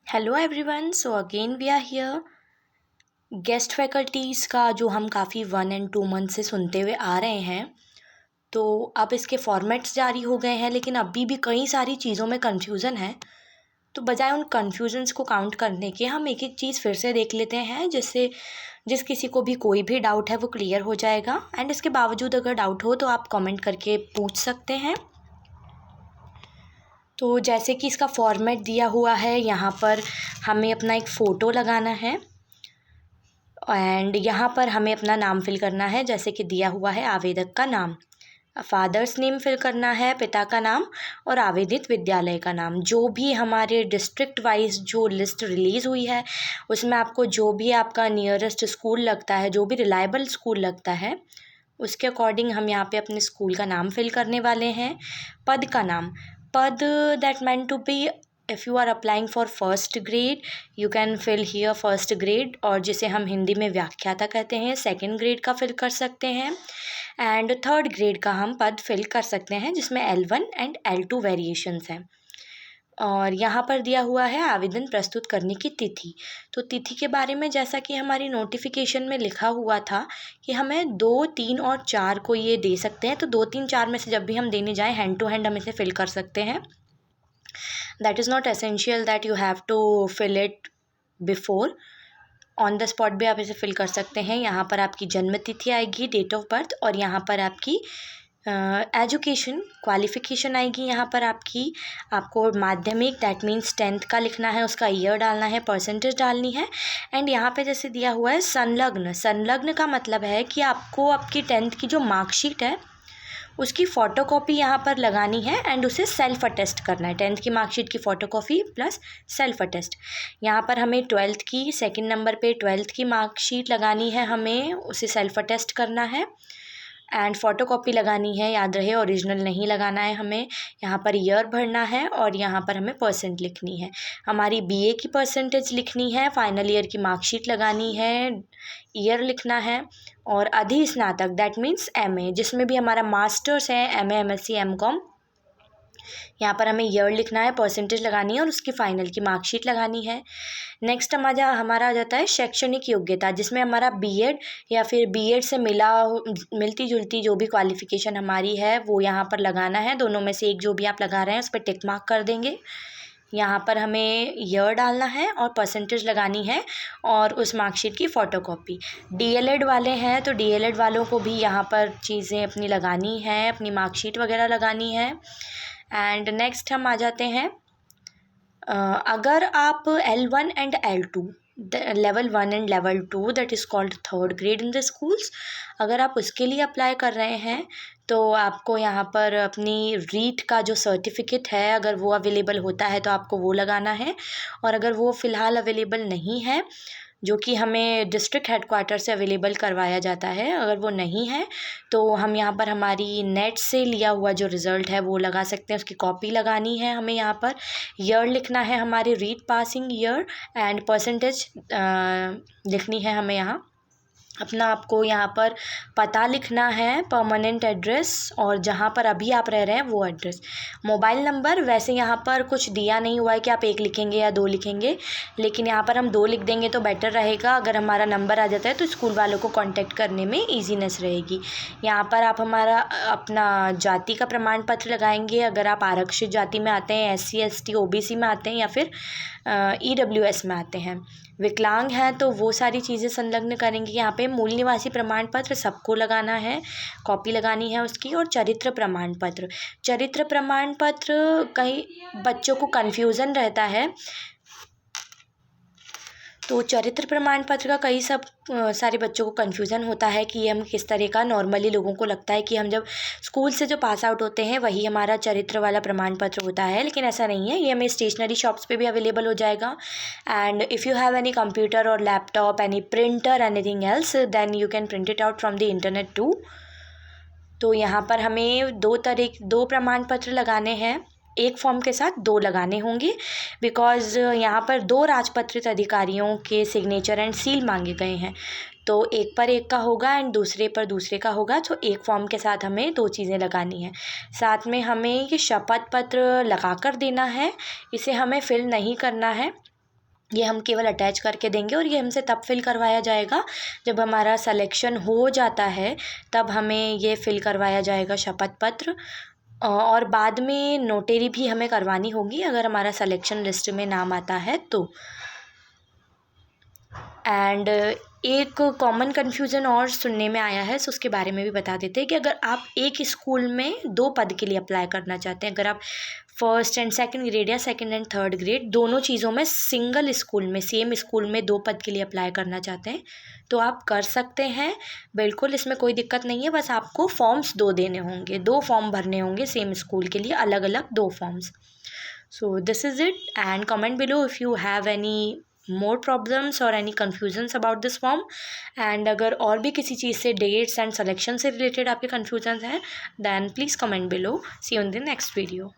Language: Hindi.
Hello everyone, so again we are here. Guest faculties का जो हम काफ़ी 1 और 2 मंथ से सुनते हुए आ रहे हैं, तो अब इसके फॉर्मेट्स जारी हो गए हैं, लेकिन अभी भी कई सारी चीज़ों में कन्फ्यूज़न है। तो बजाय उन कन्फ्यूजन्स को काउंट करने के हम एक एक चीज़ फिर से देख लेते हैं, जिससे जिस किसी को भी कोई भी डाउट है वो क्लियर हो जाएगा। एंड इसके बावजूद अगर डाउट हो तो आप कमेंट करके पूछ सकते हैं। तो जैसे कि इसका फॉर्मेट दिया हुआ है, यहाँ पर हमें अपना एक फ़ोटो लगाना है एंड यहाँ पर हमें अपना नाम फिल करना है, जैसे कि दिया हुआ है आवेदक का नाम, फादर्स नेम फिल करना है, पिता का नाम और आवेदित विद्यालय का नाम। जो भी हमारे डिस्ट्रिक्ट वाइज जो लिस्ट रिलीज़ हुई है, उसमें आपको जो भी आपका नियरेस्ट स्कूल लगता है, जो भी रिलायबल स्कूल लगता है, उसके अकॉर्डिंग हम यहाँ पे अपने स्कूल का नाम फिल करने वाले हैं। पद का नाम, पद that meant to be, if you are applying for first grade you can fill here first grade, और जिसे हम हिंदी में व्याख्याता कहते हैं। सेकंड ग्रेड का फिल कर सकते हैं एंड थर्ड ग्रेड का हम पद फिल कर सकते हैं, जिसमें L1 एंड L2 वेरिएशंस हैं। और यहाँ पर दिया हुआ है आवेदन प्रस्तुत करने की तिथि। तो तिथि के बारे में जैसा कि हमारी नोटिफिकेशन में लिखा हुआ था कि हमें 2, 3 और 4 को ये दे सकते हैं। तो 2, 3, 4 में से जब भी हम देने जाएँ, हैंड टू हैंड हम इसे फिल कर सकते हैं। That is not essential that you have to fill it before, on the spot भी आप इसे फिल कर सकते हैं। यहाँ पर आपकी जन्म तिथि आएगी, डेट ऑफ बर्थ, और यहाँ पर आपकी एजुकेशन क्वालिफ़िकेशन आएगी। यहाँ पर आपको माध्यमिक दैट मीन्स 10th का लिखना है, उसका ईयर डालना है, परसेंटेज डालनी है। एंड यहाँ पे जैसे दिया हुआ है संलग्न, संलग्न का मतलब है कि आपको आपकी 10th की जो मार्कशीट है उसकी फ़ोटोकॉपी यहाँ पर लगानी है एंड उसे सेल्फ अटेस्ट करना है। 10th की मार्कशीट की फ़ोटोकॉपी प्लस सेल्फ अटेस्ट। यहाँ पर हमें 12th की सेकंड नंबर पे 12th की मार्कशीट लगानी है, हमें उसे सेल्फ अटेस्ट करना है एंड फ़ोटोकॉपी लगानी है। याद रहे, ओरिजिनल नहीं लगाना है हमें। यहाँ पर ईयर भरना है और यहाँ पर हमें परसेंट लिखनी है। हमारी बीए की परसेंटेज लिखनी है, फाइनल ईयर की मार्कशीट लगानी है, ईयर लिखना है, और अधिस्नातक दैट मीन्स एमए, जिसमें भी हमारा मास्टर्स है, एमए, एमएससी, एमकॉम, यहाँ पर हमें ईयर लिखना है, परसेंटेज लगानी है और उसकी फ़ाइनल की मार्कशीट लगानी है। नेक्स्ट हमारा आ जाता है शैक्षणिक योग्यता, जिसमें हमारा बीएड या फिर बीएड से मिलती जुलती जो भी क्वालिफ़िकेशन हमारी है वो यहाँ पर लगाना है। दोनों में से एक जो भी आप लगा रहे हैं उस पर टिक मार्क कर देंगे। यहाँ पर हमें ईयर डालना है और परसेंटेज लगानी है और उस मार्कशीट की फ़ोटोकॉपी। डीएलएड वाले हैं तो डीएलएड वालों को भी यहाँ पर चीज़ें अपनी लगानी है, अपनी मार्कशीट वगैरह लगानी है। एंड नेक्स्ट हम आ जाते हैं, अगर आप L1 and L2 level 1 and level 2 that is called third grade in the schools, अगर आप उसके लिए अप्लाई कर रहे हैं तो आपको यहाँ पर अपनी रीट का जो सर्टिफिकेट है, अगर वो अवेलेबल होता है तो आपको वो लगाना है। और अगर वो फ़िलहाल अवेलेबल नहीं है, जो कि हमें डिस्ट्रिक्ट हेडक्वार्टर से अवेलेबल करवाया जाता है, अगर वो नहीं है तो हम यहाँ पर हमारी नेट से लिया हुआ जो रिज़ल्ट है वो लगा सकते हैं, उसकी कॉपी लगानी है हमें। यहाँ पर ईयर लिखना है, हमारी REET passing year, and percentage लिखनी है हमें। यहाँ अपना आपको यहाँ पर पता लिखना है, परमानेंट एड्रेस, और जहाँ पर अभी आप रह रहे हैं वो एड्रेस। मोबाइल नंबर वैसे यहाँ पर कुछ दिया नहीं हुआ है कि आप 1 लिखेंगे या 2 लिखेंगे, लेकिन यहाँ पर हम 2 लिख देंगे तो बेटर रहेगा। अगर हमारा नंबर आ जाता है तो स्कूल वालों को कांटेक्ट करने में ईजीनेस रहेगी। यहाँ पर आप हमारा अपना जाति का प्रमाण पत्र लगाएंगे, अगर आप आरक्षित जाति में आते हैं, SC ST OBC में आते हैं, या फिर EWS में आते हैं। विकलांग हैं तो वो सारी चीज़ें संलग्न करेंगे। यहाँ पे मूल निवासी प्रमाण पत्र सबको लगाना है, कॉपी लगानी है उसकी। और चरित्र प्रमाण पत्र, चरित्र प्रमाण पत्र कई बच्चों को कन्फ्यूज़न रहता है, तो चरित्र प्रमाण पत्र का सारे बच्चों को कन्फ्यूज़न होता है कि ये हम किस तरह का, नॉर्मली लोगों को लगता है कि हम जब स्कूल से जो पास आउट होते हैं वही हमारा चरित्र वाला प्रमाण पत्र होता है, लेकिन ऐसा नहीं है। ये हमें स्टेशनरी शॉप्स पे भी अवेलेबल हो जाएगा। And if you have any computer और laptop, any printer, anything else, then you can print it out from the internet too. तो यहाँ पर हमें 2 प्रमाण पत्र लगाने हैं, एक फॉर्म के साथ 2 लगाने होंगे, बिकॉज़ यहाँ पर 2 राजपत्रित अधिकारियों के सिग्नेचर एंड सील मांगे गए हैं। तो एक पर एक का होगा एंड दूसरे पर दूसरे का होगा, तो एक फॉर्म के साथ हमें 2 चीज़ें लगानी है। साथ में हमें ये शपथ पत्र लगा कर देना है, इसे हमें फिल नहीं करना है। ये हम केवल अटैच करके देंगे और ये हमसे तब फिल करवाया जाएगा जब हमारा सिलेक्शन हो जाता है, तब हमें ये फिल करवाया जाएगा शपथ पत्र। और बाद में नोटरी भी हमें करवानी होगी अगर हमारा सिलेक्शन लिस्ट में नाम आता है तो। एंड एक कॉमन कन्फ्यूज़न और सुनने में आया है, सो उसके बारे में भी बता देते हैं कि अगर आप एक स्कूल में 2 पद के लिए अप्लाई करना चाहते हैं, अगर आप फर्स्ट एंड सेकंड ग्रेड या सेकंड एंड थर्ड ग्रेड दोनों चीज़ों में सिंगल स्कूल में, सेम स्कूल में 2 पद के लिए अप्लाई करना चाहते हैं तो आप कर सकते हैं। बिल्कुल इसमें कोई दिक्कत नहीं है, बस आपको फॉर्म्स 2 देने होंगे, 2 फॉर्म भरने होंगे सेम स्कूल के लिए, अलग अलग 2 forms. So this is it, and comment below if you have any more problems or any confusions about this form। and अगर और भी किसी चीज़ से dates and selection से related आपके confusions हैं then please comment below। see you in the next video।